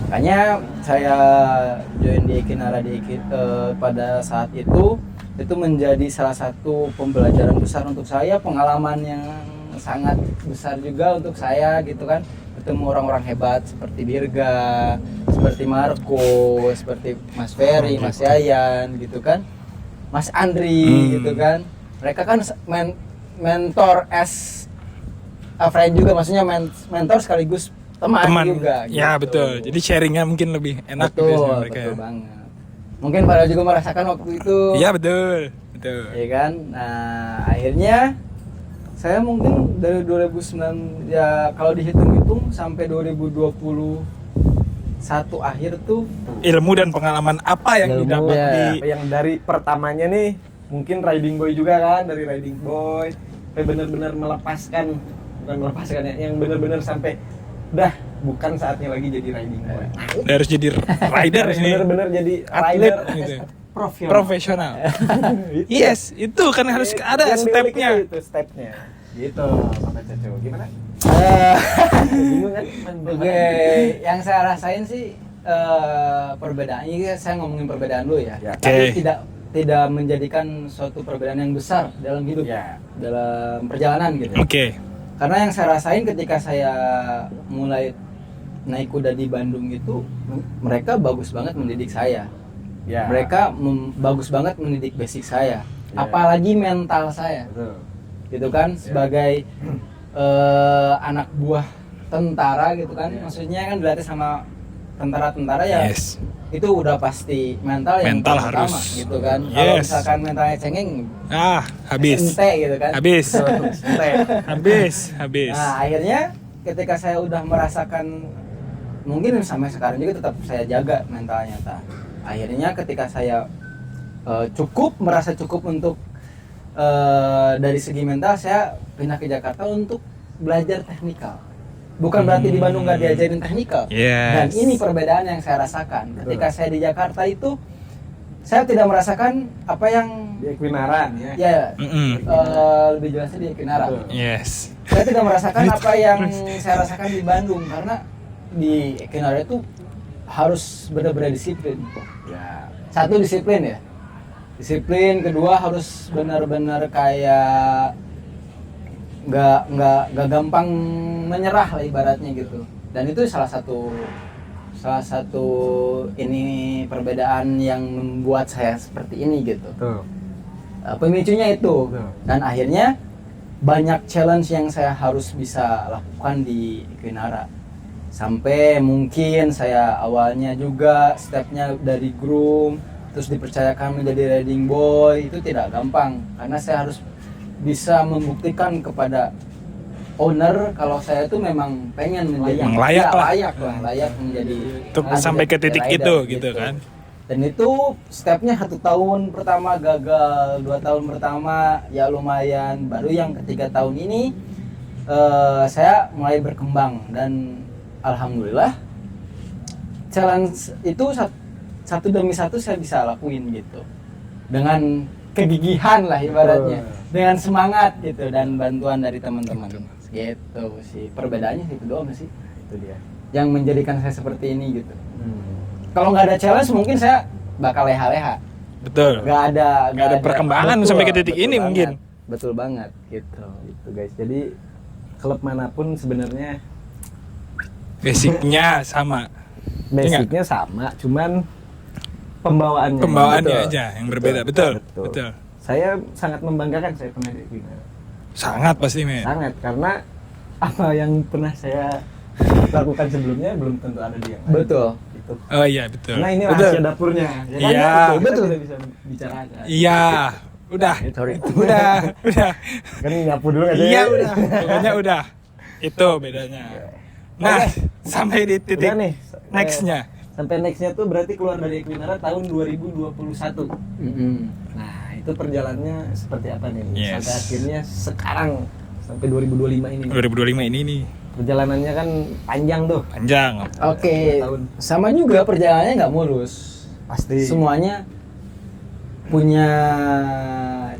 C: Makanya saya join di Equinara pada saat itu menjadi salah satu pembelajaran besar untuk saya, pengalaman yang sangat besar juga untuk saya gitu kan. Ketemu orang-orang hebat seperti Dirga, seperti Marco, seperti Mas Ferry, Mas Yayan gitu kan, Mas Andri gitu kan. Mereka kan mentor as a friend juga, maksudnya mentor sekaligus teman juga gitu.
B: Ya betul. Jadi sharingnya mungkin lebih enak
C: betul,
B: gitu sama mereka.
C: betul
B: Ya.
C: banget. Mungkin pada juga merasakan waktu itu.
B: Iya betul. Betul.
C: Iya kan? Nah, akhirnya saya mungkin dari 2009 ya kalau dihitung-hitung sampai 2021 akhir tuh
B: Ilmu dan pengalaman apa yang
C: Ilmu,
B: didapat
C: ya.
B: di
A: Yang dari pertamanya nih mungkin riding boy juga kan, dari riding boy sampai benar-benar melepaskan, bukan melepaskan ya, yang benar-benar sampai dah bukan saatnya lagi jadi riding boy.
B: harus jadi rider
A: Harus
B: ini.
A: benar-benar jadi
B: Atlet
A: rider
B: gitu.
C: profesional.
B: Profesional. Yes, itu kan harus ada
A: Yang diulik
B: stepnya.
A: itu stepnya gitu Bapak Caco, gimana?
C: Eh,
A: Bingung kan?
C: Oke, yang saya rasain sih perbedaannya, ini saya ngomongin perbedaan dulu ya.
A: Ya.
C: Tapi
B: Oke.
C: tidak menjadikan suatu perbedaan yang besar dalam hidup,
A: Ya.
C: dalam perjalanan gitu.
B: Oke.
C: Karena yang saya rasain ketika saya mulai naik kuda di Bandung itu, mereka bagus banget mendidik saya.
A: Ya.
C: Mereka bagus banget mendidik basic saya,
A: Ya.
C: apalagi mental saya.
A: Betul.
C: Gitu kan, sebagai anak buah tentara gitu kan, maksudnya kan dilatih sama tentara-tentara ya.
B: Yes.
C: Itu udah pasti mental yang
B: Mental
C: paling utama
B: harus.
C: gitu kan. Kalau
B: Yes.
C: misalkan mentalnya cengeng,
B: Habis.
C: ente gitu kan.
B: Habis.
A: Ente.
B: Habis.
C: Nah, akhirnya ketika saya udah merasakan, mungkin sampai sekarang juga tetap saya jaga mentalnya ta. Akhirnya ketika saya merasa cukup untuk dari segi mental, saya pindah ke Jakarta untuk belajar teknikal. Bukan berarti di Bandung nggak diajarin teknikal.
B: Yes.
C: Dan ini perbedaan yang saya rasakan. Ketika saya di Jakarta itu, saya tidak merasakan apa yang
A: Di Equinara ya.
C: ya
B: Mm-mm.
C: lebih jelasnya di Equinara.
A: Betul.
B: Yes.
C: Saya tidak merasakan apa yang saya rasakan di Bandung, karena di Equinara itu harus benar-benar disiplin.
A: Ya.
C: Satu, disiplin ya. Disiplin, kedua harus benar-benar kayak nggak gampang menyerah lah ibaratnya gitu. Dan itu salah satu ini perbedaan yang membuat saya seperti ini gitu.
A: Betul.
C: Pemicunya itu.
A: Betul.
C: Dan akhirnya banyak challenge yang saya harus bisa lakukan di Equinara. Sampai mungkin saya awalnya juga stepnya dari groom, terus dipercayakan menjadi riding boy, itu tidak gampang. Karena saya harus bisa membuktikan kepada owner kalau saya itu memang pengen menjadi
B: Layak lah.
C: layak menjadi
B: Untuk
C: atlet,
B: sampai ke titik
C: rider,
B: itu gitu kan.
C: Dan itu stepnya 1 tahun pertama gagal, 2 tahun pertama ya lumayan, baru yang ketiga tahun ini saya mulai berkembang dan alhamdulillah challenge itu satu demi satu saya bisa lakuin gitu. Dengan kegigihan lah ibaratnya, dengan semangat gitu dan bantuan dari teman-teman. Gitu sih perbedaannya itu doang sih.
A: Itu dia.
C: Yang menjadikan saya seperti ini gitu. Kalau nggak ada challenge mungkin saya bakal leha-leha.
B: Betul.
C: Nggak ada
B: perkembangan
C: betul,
B: sampai ke titik
C: betul
B: ini
C: banget.
B: mungkin.
C: Betul banget gitu.
A: Itu guys. Jadi klub manapun sebenarnya
B: Basicnya sama.
A: basicnya sama, cuman pembawaannya
B: Pembawaannya
A: Betul.
B: aja yang berbeda. Betul.
A: Betul.
B: Betul.
A: Saya sangat membanggakan saya pernah di Equinara.
B: Sangat pasti, men.
A: Sangat, karena apa yang pernah saya lakukan sebelumnya belum tentu ada di yang lain.
C: Betul.
A: Itu.
B: Oh iya, betul.
A: Nah ini
B: betul.
A: rahasia dapurnya. Ya kan?
B: Iya.
A: Kita
C: Betul.
A: tidak bisa bicarakan.
B: Iya. Udah.
C: Sorry.
B: Udah.
A: Kan nyapu dulu aja.
B: Iya, udah. Pokoknya udah. Itu bedanya. Nah, sampai di titik
A: Udah nih.
B: next-nya.
A: Sampai nextnya tuh berarti keluar dari Equinara tahun 2021. Nah itu perjalanannya seperti apa nih?
B: Yes.
A: Sampai akhirnya sekarang sampai 2025 ini.
B: 2025 ini nih.
A: Perjalanannya kan panjang tuh.
B: Panjang.
C: Oke,
A: Tahun.
C: sama juga perjalanannya nggak mulus.
A: Pasti.
C: Semuanya punya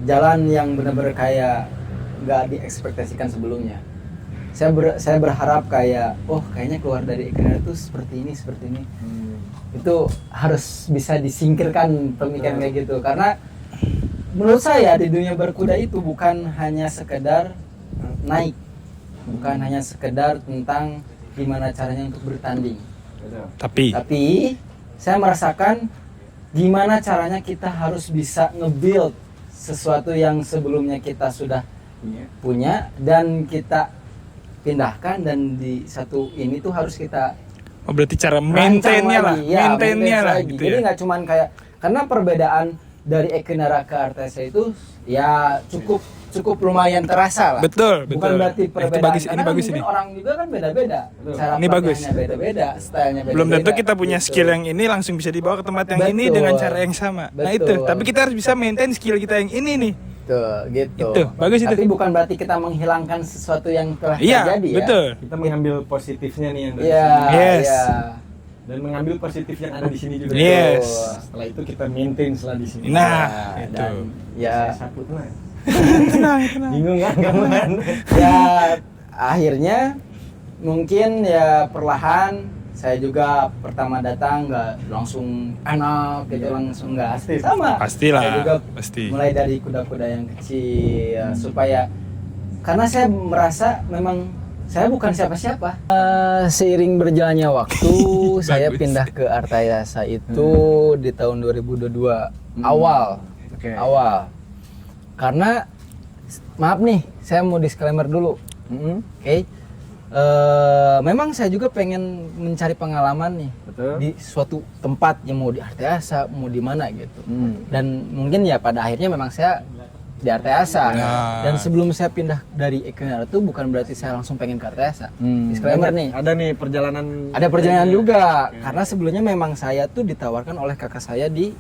C: jalan yang benar-benar kayak nggak diekspektasikan sebelumnya. Saya berharap kayak, oh kayaknya keluar dari Equinara tuh seperti ini. Itu harus bisa disingkirkan pemikiran kayak gitu. Karena menurut saya di dunia berkuda itu bukan hanya sekedar naik, bukan hanya sekedar tentang gimana caranya untuk bertanding. Tapi saya merasakan gimana caranya kita harus bisa nge-build sesuatu yang sebelumnya kita sudah punya dan kita pindahkan, dan di satu ini tuh harus kita
B: Oh, berarti cara
C: rancang
B: maintainnya lah.
C: lagi. Ya,
B: Maintainnya lah
C: lagi.
B: gitu
C: Jadi
B: ya.
C: nggak cuman kayak, karena perbedaan dari Equinara ke Artesa itu ya cukup lumayan terasa lah.
B: Betul, betul.
C: Bukan berarti
B: Nah, itu
C: perbedaan.
B: bagus, ini
C: Karena
B: bagus
C: mungkin
B: ini.
C: orang juga kan beda-beda. Cara
B: Ini bagus.
C: pelatihannya beda-beda, stylenya beda-beda.
B: Belum tentu kita punya
C: gitu.
B: skill yang ini langsung bisa dibawa ke tempat yang ini
C: Betul.
B: dengan cara yang sama. Nah itu,
C: Betul.
B: tapi kita harus bisa maintain skill kita yang ini nih.
C: Tuh, gitu.
B: Itu, bagus itu.
C: Tapi bukan berarti kita menghilangkan sesuatu yang telah
B: Iya,
C: terjadi ya.
B: betul.
A: Kita mengambil positifnya nih yang dari
C: Iya,
A: sini.
B: Yes.
C: iya.
A: Dan mengambil positif yang ada di sini juga.
B: Yes.
A: Nah, setelah itu kita maintain setelah di sini.
B: Nah,
C: Ya,
B: itu.
C: dan
A: Saya
C: ya
A: sapu tenang.
B: Tenang.
A: Bingung kan kawan?
C: ya akhirnya mungkin ya perlahan saya juga pertama datang nggak langsung enak gitu, langsung nggak
A: Pasti.
C: sama.
B: Pastilah,
C: Saya juga
B: pasti.
C: mulai dari kuda-kuda yang kecil supaya, karena saya merasa memang saya bukan siapa-siapa. Seiring berjalannya waktu saya
B: Bagus.
C: pindah ke Artayasa itu di tahun 2022 awal.
A: Oke.
C: Awal. Karena maaf nih, saya mau disclaimer dulu. Oke. Memang saya juga pengen mencari pengalaman nih
A: Betul.
C: di suatu tempat yang mau di Artayasa, mau di mana gitu. Dan mungkin ya pada akhirnya memang saya di Artayasa.
B: Nah.
C: Dan sebelum saya pindah dari Equinara itu bukan berarti saya langsung pengen ke Artayasa. Disclaimer nih.
A: Ada nih perjalanan.
C: Ada perjalanan juga, karena sebelumnya memang saya tuh ditawarkan oleh kakak saya di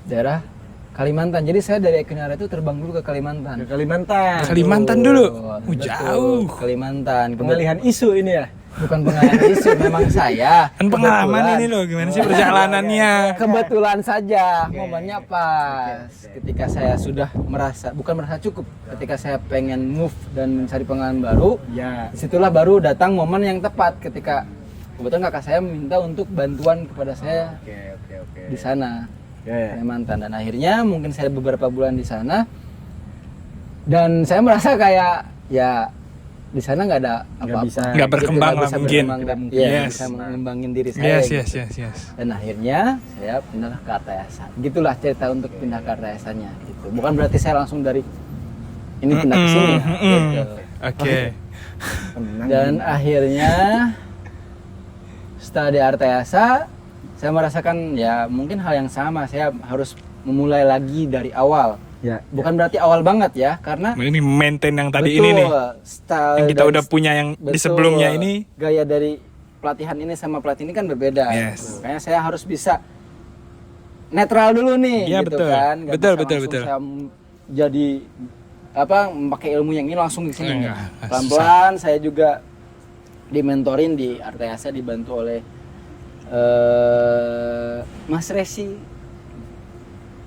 C: daerah Kalimantan. Jadi saya dari Equinara itu terbang dulu ke Kalimantan.
A: Ke Kalimantan.
B: Kalimantan dulu.
C: Betul,
B: Jauh.
C: Kalimantan.
A: Pengalihan isu ini ya.
C: Bukan pengalihan isu, memang saya.
B: Kan pengalaman
C: kebetulan-
B: ini loh, gimana sih perjalanannya?
C: Kebetulan saja momennya pas ketika saya sudah bukan merasa cukup, ketika saya pengen move dan mencari pengalaman baru.
A: Ya.
C: Disitulah baru datang momen yang tepat ketika kebetulan kakak saya minta untuk bantuan kepada saya
A: Oke.
C: di sana.
A: Ya.
C: Kalimantan, dan akhirnya mungkin saya beberapa bulan di sana dan saya merasa kayak ya di sana nggak ada apa-apa,
A: bisa.
B: Nggak berkembang
C: Gitu,
B: lah
C: bisa
B: mungkin.
C: berkembang, nggak mungkin
B: Yes.
C: bisa mengembangin diri saya
B: Yes,
C: gitu.
B: yes.
C: Dan akhirnya saya pindah ke Artayasa. Gitulah cerita untuk pindah ke Artayasanya gitu. Bukan berarti saya langsung dari ini pindah ke sini ya, gitu.
B: Oke.
C: Dan akhirnya setelah di Artayasa saya merasakan ya mungkin hal yang sama, saya harus memulai lagi dari awal.
A: Ya.
C: Bukan berarti awal banget ya, karena
B: Ini maintain yang tadi
C: betul,
B: ini nih.
C: style
B: Yang kita
C: dari-
B: udah punya yang di
C: betul,
B: sebelumnya ini.
C: gaya dari pelatihan ini sama pelatih ini kan berbeda.
B: Yes.
C: Makanya saya harus bisa netral dulu nih,
B: Iya,
C: gitu
B: betul.
C: kan. Nggak
B: Betul,
C: bisa
B: betul,
C: langsung
B: betul.
C: saya jadi apa pakai ilmu yang ini langsung di sini.
B: Enggak,
C: Pelan-pelan saya juga dimentorin di Artayasa, dibantu oleh Mas Resi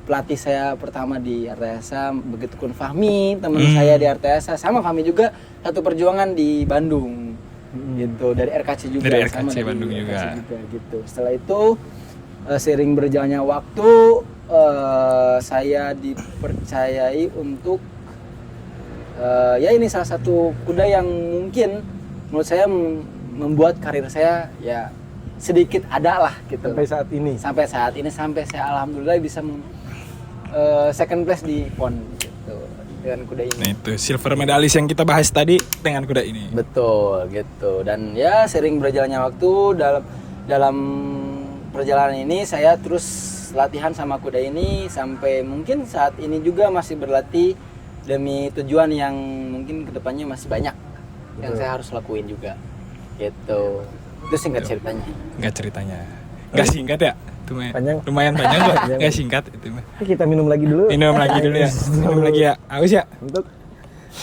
C: pelatih saya pertama di RTSA, begitu pun Fahmi, teman saya di RTSA, sama Fahmi juga satu perjuangan di Bandung. Gitu, dari RKC juga.
B: Dari
C: sama
B: RKC Bandung juga.
C: gitu. Setelah itu seiring berjalannya waktu saya dipercayai untuk ya ini salah satu kuda yang mungkin menurut saya membuat karir saya ya sedikit ada lah gitu. Sampai saat ini sampai saya alhamdulillah bisa second place di PON gitu dengan kuda ini.
B: Nah itu silver medalis yang kita bahas tadi dengan kuda ini.
C: Betul gitu. Dan ya sering berjalannya waktu dalam perjalanan ini saya terus latihan sama kuda ini sampai mungkin saat ini juga masih berlatih demi tujuan yang mungkin kedepannya masih banyak yang saya harus lakuin juga gitu. Itu singkat ceritanya.
B: Enggak ceritanya. Enggak singkat ya? Lumayan panjang kok. Enggak singkat itu mah.
A: Kita minum lagi dulu.
B: Minum lagi dulu ya. Minum lagi ya. Haus ya?
A: Untuk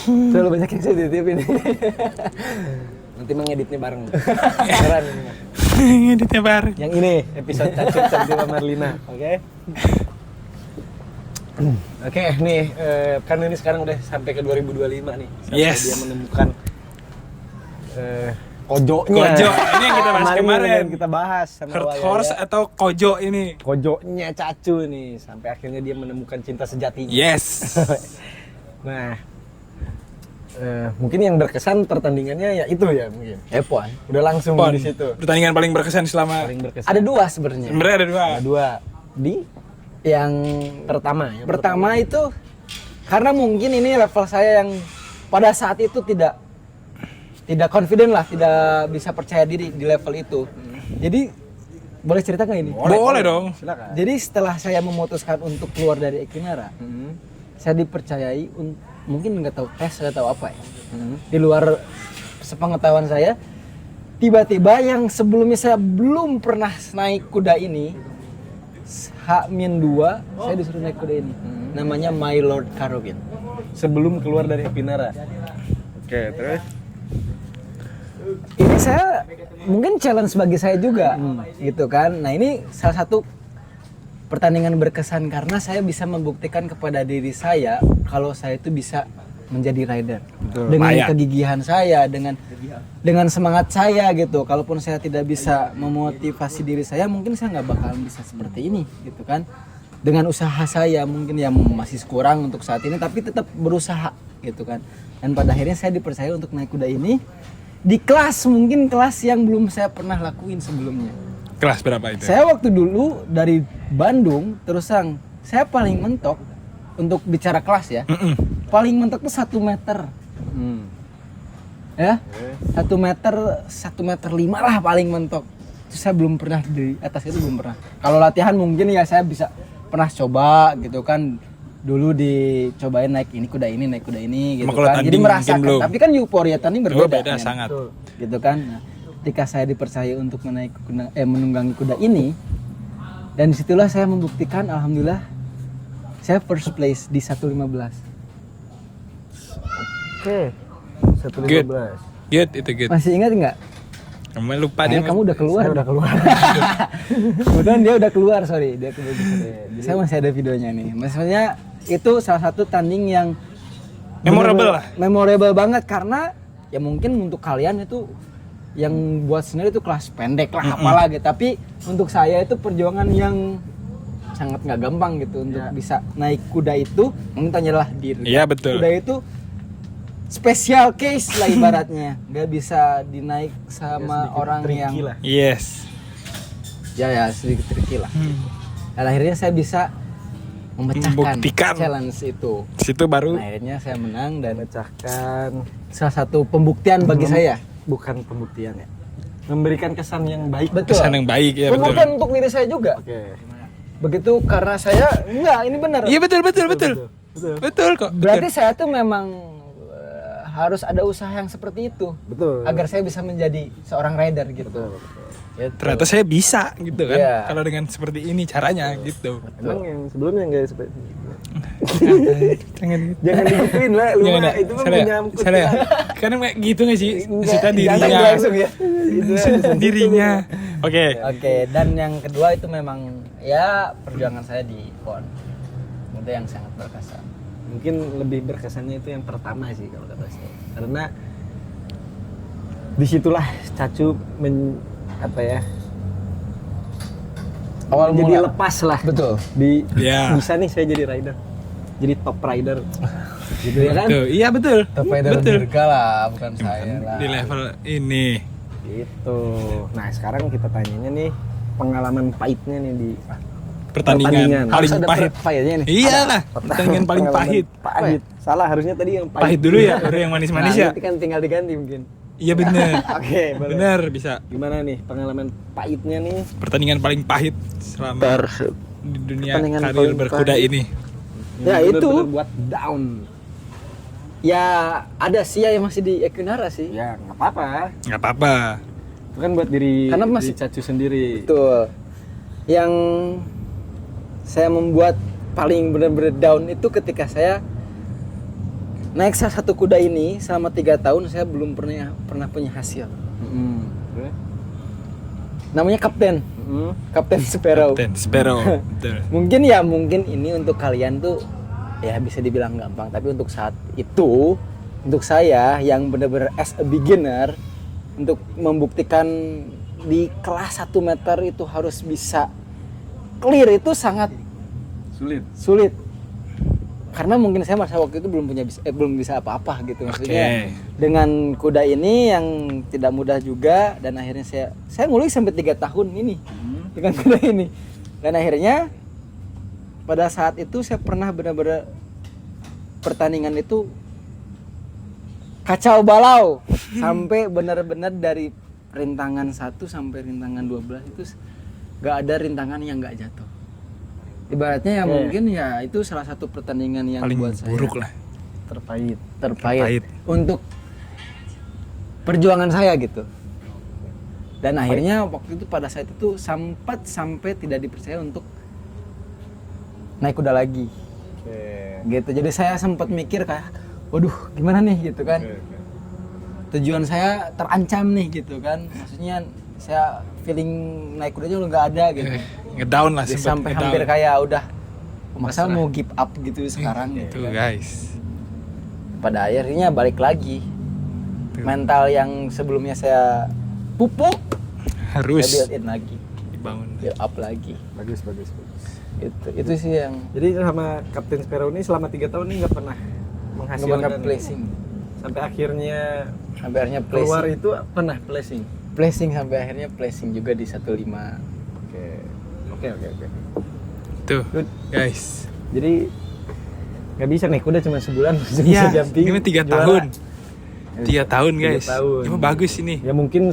C: Terlalu banyak yang saya titipin ini. Nanti mengeditnya bareng. Keren ini.
B: Ngeditnya bareng.
A: yang ini episode Cacut Cantika Marlina, oke? Oke, nih kan ini sekarang udah sampai ke 2025 nih. Sampai
B: Yes.
A: dia menemukan kojonya.
B: Kojo. Ini yang kita bahas kemarin.
A: Yang kita bahas sama
B: Hurt
A: Wayaya.
B: horse atau kojo ini?
A: Kojonya Cacu nih, sampai akhirnya dia menemukan cinta sejatinya.
B: Yes.
A: Nah, mungkin yang berkesan pertandingannya ya itu ya mungkin.
C: PON.
A: Udah langsung
B: Pon.
A: di situ.
B: Pertandingan paling berkesan selama.
A: Paling berkesan.
C: Ada dua sebenarnya.
B: Sebenarnya ada dua.
A: Ada dua di
C: Yang pertama itu karena mungkin ini level saya yang pada saat itu tidak confident lah, tidak bisa percaya diri di level itu. Jadi boleh cerita nggak ini?
B: Boleh dong.
A: Silakan.
C: Jadi setelah saya memutuskan untuk keluar dari Equinara, saya dipercayai mungkin nggak tahu tes atau apa ya. Di luar sepengetahuan saya, tiba-tiba yang sebelumnya saya belum pernah naik kuda ini, H-2 saya disuruh naik kuda ini. Namanya My Lord Carovin.
A: Sebelum keluar dari Equinara. Oke, terus
C: Ini saya mungkin challenge bagi saya juga, gitu kan. Nah ini salah satu pertandingan berkesan karena saya bisa membuktikan kepada diri saya kalau saya itu bisa menjadi rider. Dengan
B: Layak.
C: kegigihan saya, dengan semangat saya gitu. Kalaupun saya tidak bisa memotivasi diri saya, mungkin saya nggak bakalan bisa seperti ini, gitu kan. Dengan usaha saya mungkin yang masih kurang untuk saat ini, tapi tetap berusaha, gitu kan. Dan pada akhirnya saya dipercaya untuk naik kuda ini di kelas yang belum saya pernah lakuin sebelumnya.
B: Kelas berapa itu?
C: Saya waktu dulu dari Bandung terus saya paling mentok untuk bicara kelas ya. Paling mentok tuh 1 meter. Ya. 1 meter 5 lah paling mentok. Itu saya belum pernah di atas itu belum pernah. Kalau latihan mungkin ya saya bisa pernah coba gitu kan. Dulu dicobain naik kuda ini gitu
B: kalau
C: kan. Jadi
B: tanding
C: merasakan.
B: mungkin belum.
C: Tapi kan euforia tanding berbeda.
B: Beda
C: kan.
B: sangat.
C: Gitu kan. Nah, ketika saya dipercaya untuk menunggangi kuda ini, dan disitulah saya membuktikan alhamdulillah saya first place di 1.15.
A: oke. 1.15.
B: Good itu good.
C: Masih ingat nggak?
B: Kamu lupa dia.
C: Kamu udah keluar.
A: Saya udah keluar.
C: Kemudian dia udah keluar, sorry. Dia keluar. Saya masih ada videonya nih. Maksudnya itu salah satu tanding yang
B: Memorable lah.
C: Memorable banget karena ya mungkin untuk kalian itu yang buat sendiri itu kelas pendek lah apalah gitu. Tapi untuk saya itu perjuangan yang sangat nggak gampang gitu untuk bisa naik kuda itu. Mungkin tanyalah diri.
B: Iya, betul.
C: Kuda itu special case lah ibaratnya. Nggak bisa dinaik sama orang yang
A: Tricky lah.
B: Yes.
C: ya sedikit tricky lah. Dan akhirnya saya bisa memecahkan
B: Membuktikan.
C: challenge itu.
B: Situ baru
C: Nah, akhirnya saya menang dan
A: Pecahkan.
C: salah satu pembuktian bagi saya.
A: Bukan pembuktian ya. Memberikan kesan yang baik.
C: Betul.
B: kesan yang baik ya betul.
C: Pembuktian untuk diri saya juga.
A: Oke.
C: Begitu karena saya enggak ini benar.
B: Iya betul. Betul kok.
C: Berarti saya tuh memang harus ada usaha yang seperti itu
A: Betul.
C: agar saya bisa menjadi seorang rider gitu.
A: Betul.
C: Gitu.
B: Ternyata saya bisa gitu kan.
C: Iya.
B: Kalau dengan seperti ini caranya gitu.
A: Emang yang sebelumnya enggak seperti itu.
B: Jangan
A: Jangan digituin lah, lu
B: Jangan
A: mah,
B: ya.
A: itu mah
B: Salah ya?
A: menyangkut.
B: Salah ya? Karena kayak gitu gak sih? Sita
C: Jangan
B: dirinya.
C: langsung ya.
B: Dirinya. Oke.
C: Oke, dan yang kedua itu memang ya perjuangan saya di PON. Itu yang sangat berkesan.
A: Mungkin lebih berkesannya itu yang pertama sih kalau kata saya. Karena disitulah Cacu
C: Awal
A: jadi
C: mula.
A: lepas lah.
C: Betul.
B: Ya.
A: Bisa nih saya jadi rider. Jadi top rider. Gitu ya kan?
B: Tuh, iya betul.
C: Top rider
B: Betul.
C: Dirga lah, bukan saya lah.
B: Di level ini.
A: Gitu. Nah, sekarang kita tanyanya nih pengalaman pahitnya nih di
B: Pertandingan paling
C: Harus ada
B: pahit.
C: pahitnya nih.
B: Iyalah, pertandingan paling
A: pengalaman
B: pahit.
A: Pahit. Salah, harusnya tadi yang pahit.
B: Pahit dulu ya, baru yang manis-manis ya.
C: Nanti kan tinggal diganti mungkin.
B: Iya bener.
A: Oke, boleh.
B: Bener bisa.
A: Gimana nih pengalaman pahitnya nih?
B: Pertandingan paling pahit selama di dunia
C: Pertandingan
B: karir
C: paling
B: berkuda
C: pahit.
B: ini.
C: Ya,
A: Yang
C: itu.
A: bener-bener buat down.
C: Ya ada sih ya yang masih di Equinara sih.
A: Ya, nggak apa-apa.
B: Nggak apa-apa.
A: Itu kan buat diri
C: Karena masih-
A: diri Cacu sendiri.
C: Betul. Yang saya membuat paling benar-benar down itu ketika saya naik salah satu kuda ini selama 3 tahun saya belum pernah punya hasil.
A: Terus?
C: Namanya Kapten Kapten Sparrow.
B: Ten Sparrow. Betul.
C: Mungkin ini untuk kalian tuh ya bisa dibilang gampang, tapi untuk saat itu untuk saya yang benar-benar as a beginner untuk membuktikan di kelas 1 meter itu harus bisa clear itu sangat sulit. Karena mungkin saya masa waktu itu belum bisa apa-apa gitu maksudnya.
B: Oke.
C: Dengan kuda ini yang tidak mudah juga dan akhirnya saya ngulik sampai 3 tahun ini dengan kuda ini. Dan akhirnya pada saat itu saya pernah benar-benar pertandingan itu kacau balau sampai benar-benar dari rintangan 1 sampai rintangan 12 itu gak ada rintangan yang gak jatuh. Ibaratnya ya mungkin ya itu salah satu pertandingan yang
B: Paling
C: buat saya
B: buruk lah.
A: Terpahit.
C: terpahit untuk perjuangan saya gitu. Dan akhirnya waktu itu pada saat itu sampai tidak dipercaya untuk naik kuda lagi. Gitu. Jadi saya sempat mikir kayak waduh gimana nih gitu kan. Tujuan saya terancam nih gitu kan. Maksudnya saya feeling naik kudanya udah nggak ada gitu.
B: Ngedown lah
C: Jadi
B: sempet
C: sampai
B: ngedown.
C: hampir kayak udah masa mau give up gitu sekarang
B: Itu
C: gitu kan.
B: guys.
C: Pada akhirnya balik lagi. Mental yang sebelumnya saya pupuk
B: Harus
C: saya build in lagi,
B: dibangun.
C: build up lagi.
A: Bagus.
C: Itu sih yang
A: Jadi sama Kapten Sparrow ini selama 3 tahun ini nggak pernah menghasilkan
C: nggak placing.
A: sampai akhirnya
C: Sampai akhirnya
A: keluar
C: placing.
A: itu pernah placing.
C: Placing sampai akhirnya placing juga di 15.
A: Oke.
B: Tuh
A: Good.
B: guys.
A: Jadi nggak bisa nih kuda cuma sebulan langsung
B: Iya,
A: bisa ganti
B: ini 3
A: juara.
B: tahun. 3 tahun
A: 3
B: guys.
A: tahun.
B: Cuma bagus ini.
A: Ya mungkin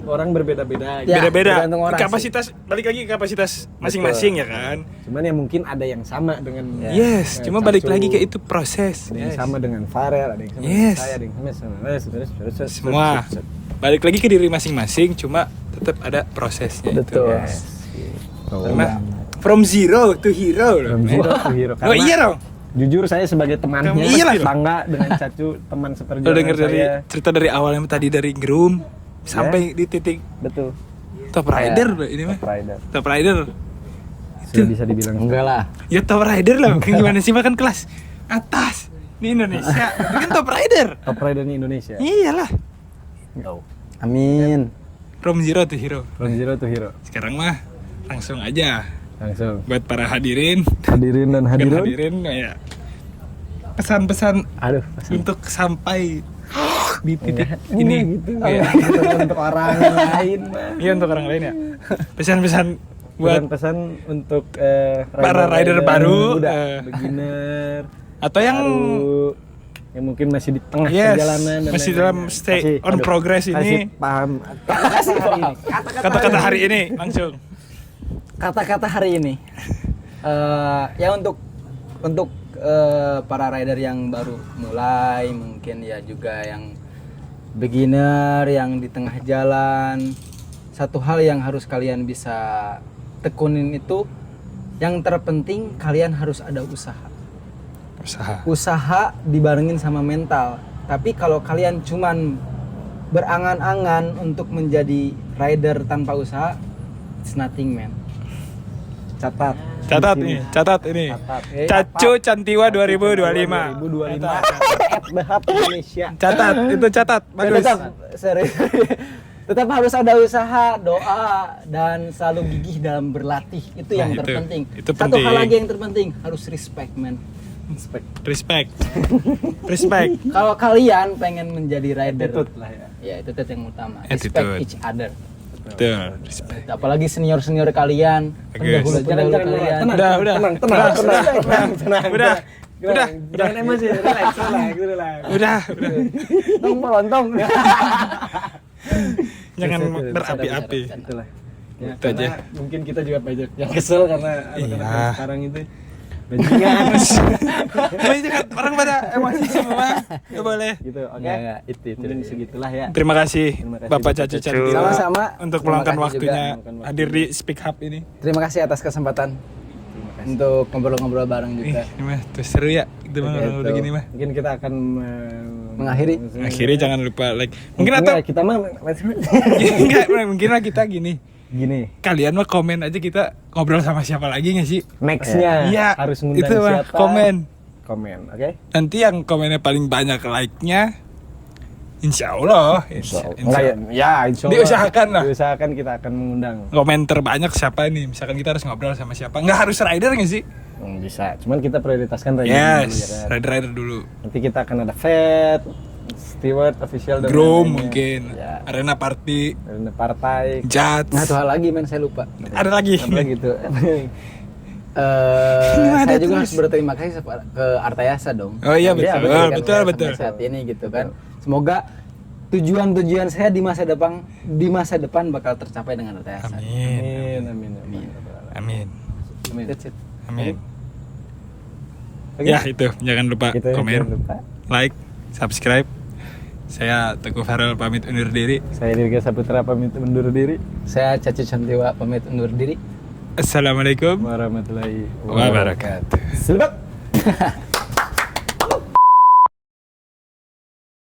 A: orang berbeda-beda.
C: Ya,
B: Beda-beda.
C: tergantung orang
B: Kapasitas balik lagi ke kapasitas masing-masing ya kan.
A: Cuman ya mungkin ada yang sama dengan
B: Yes, cuma balik
A: Cacu,
B: lagi ke itu proses.
A: ada yang
B: Yes.
A: sama dengan Farel, ada yang sama
B: Yes.
A: dengan saya, ada yang sama terus.
B: Semua balik lagi ke diri masing-masing, cuma tetap ada prosesnya
C: Betul.
B: itu. Karena from zero to hero loh.
A: From
B: men.
A: zero to hero.
B: Oh
A: Karena
B: iya dong.
A: jujur saya sebagai temannya
B: Kamu iyalah.
A: bangga dengan Cacu, teman
B: Lo
A: seperjuangan
B: denger dari
A: saya.
B: cerita dari awalnya tadi dari groom sampai di titik
A: Betul.
B: top rider loh ini mah.
A: Top rider.
B: Top rider.
A: Sudah bisa dibilang.
C: Enggak lah.
B: Ya top rider lah. Gimana sih makan kelas atas di Indonesia. Itu kan top rider.
A: Top rider di Indonesia.
B: Iyalah.
C: Amin.
B: From zero to hero.
A: From zero to hero.
B: Sekarang mah langsung aja
A: Langsung.
B: buat para hadirin
A: Hadirin dan
B: Bukan
A: hadirin.
B: ya pesan-pesan
A: Aduh,
B: untuk sampai di titik
A: ini
B: ini
A: gitu.
B: Iya.
A: Untuk orang lain mah.
B: Iya untuk orang lain ya pesan-pesan buat
A: Pesan-pesan untuk
B: para rider baru,
A: muda,
B: eh.
A: beginner
B: atau yang
A: baru, yang mungkin masih di tengah
B: Yes,
A: perjalanan dan
B: masih
A: lain-lain.
B: dalam stay on progress
A: kasih
B: ini.
A: paham
B: kata-kata hari ini langsung
C: Kata-kata hari ini ya untuk para rider yang baru mulai mungkin ya juga yang beginner yang di tengah jalan, satu hal yang harus kalian bisa tekunin itu yang terpenting kalian harus ada usaha dibarengin sama mental. Tapi kalau kalian cuman berangan-angan untuk menjadi rider tanpa usaha, it's nothing man. Catat
B: Catat nih, catat ini. Cacu Cantiwa 2025.
A: 2025 at The Hub Indonesia.
B: Catat, itu catat. Bagus.
C: Tetap, serius. Tetap harus ada usaha, doa, dan selalu gigih dalam berlatih. Itu yang
B: Nah, itu.
C: terpenting.
B: Itu
C: Satu
B: penting.
C: hal lagi yang terpenting, harus respect, man.
B: Respect. Respect.
C: Kalau kalian pengen menjadi rider,
A: Attitude lah ya.
C: ya itu yang utama.
B: Attitude.
C: Respect each other.
B: Betul, respect.
C: Apalagi senior kalian,
B: Bagus.
C: pendahulu kalian.
B: Udah.
A: Tenang.
B: Udah.
A: Jangan emosi, relax.
B: Udah.
A: Tong lontong.
B: Jangan
C: Bisa,
B: berapi-api.
C: bisa.
A: Itulah. Ya,
B: Itu aja.
A: karena mungkin kita juga banyak yang kesel karena anak-anak
B: Iya.
A: sekarang itu bajingan
B: Banyak orang pada emosi semua. Gak boleh.
A: gitu. Oke.
C: Ya,
A: Itu mungkin segitulah ya.
B: Terima kasih
A: Terima kasih,
B: Bapak
A: Bapak
B: Cacu
A: Cacu.
B: Cantiwa
C: Sama-sama.
B: untuk
C: Terima
B: meluangkan
C: kasih
B: waktunya
A: juga.
B: hadir di Speak Hub ini.
C: Terima kasih atas kesempatan untuk ngobrol-ngobrol bareng
B: Ih,
C: juga.
B: ini mah tuh seru ya. Itu mah
A: Gitu.
B: udah gini mah.
A: Mungkin kita akan
C: Mengakhiri.
B: Akhirnya jangan lupa like. Mungkin
A: Enggak,
B: atau
A: kita mah
B: enggak, mungkin lah kita gini.
A: gini.
B: Kalian mah komen aja kita ngobrol sama siapa lagi nggak sih?
A: Nextnya
B: Iya,
A: harus ngundang
B: itu mah
A: siapa?
B: komen.
A: Komen, oke?
B: Nanti yang komennya paling banyak like-nya, insya Allah,
A: Enggak ya, insya Allah.
B: Diusahakan lah.
A: Diusahakan kita akan mengundang.
B: Komen terbanyak siapa nih? Misalkan kita harus ngobrol sama siapa? Nggak harus rider nggak sih?
A: Bisa, cuman kita prioritaskan rider dulu ya
B: Yes,
A: kan.
B: rider dulu.
A: Nanti kita akan ada Fed, Steward, official dan
B: Groom
A: lain-lainnya.
B: mungkin,
A: Ya,
B: arena party,
A: ada partai.
B: judge.
C: Nah, satu hal lagi, men, saya lupa.
B: Ada lagi.
A: Apa gitu.
C: Saya
B: ada
C: juga
B: terus.
C: harus berterima kasih ke Artayasa dong.
B: Oh iya
A: Iya,
B: betul,
A: betul,
C: Memberikan
B: betul,
C: saya
B: betul.
C: sampai saat ini gitu kan. Semoga tujuan-tujuan saya di masa depan bakal tercapai dengan Artayasa.
B: Amin,
A: Amin.
B: amin,
A: Amin.
C: That's it.
B: amin.
A: Oke.
B: Ya itu, jangan lupa
A: Gitu ya,
B: komen,
A: jangan lupa.
B: like, subscribe. Saya Teguh Farel pamit undur diri.
A: Saya Dirga Saputra pamit undur diri.
C: Saya Cacu Cantiwa pamit undur diri.
B: Assalamualaikum
A: Warahmatullahi
B: wabarakatuh.
A: Selamat.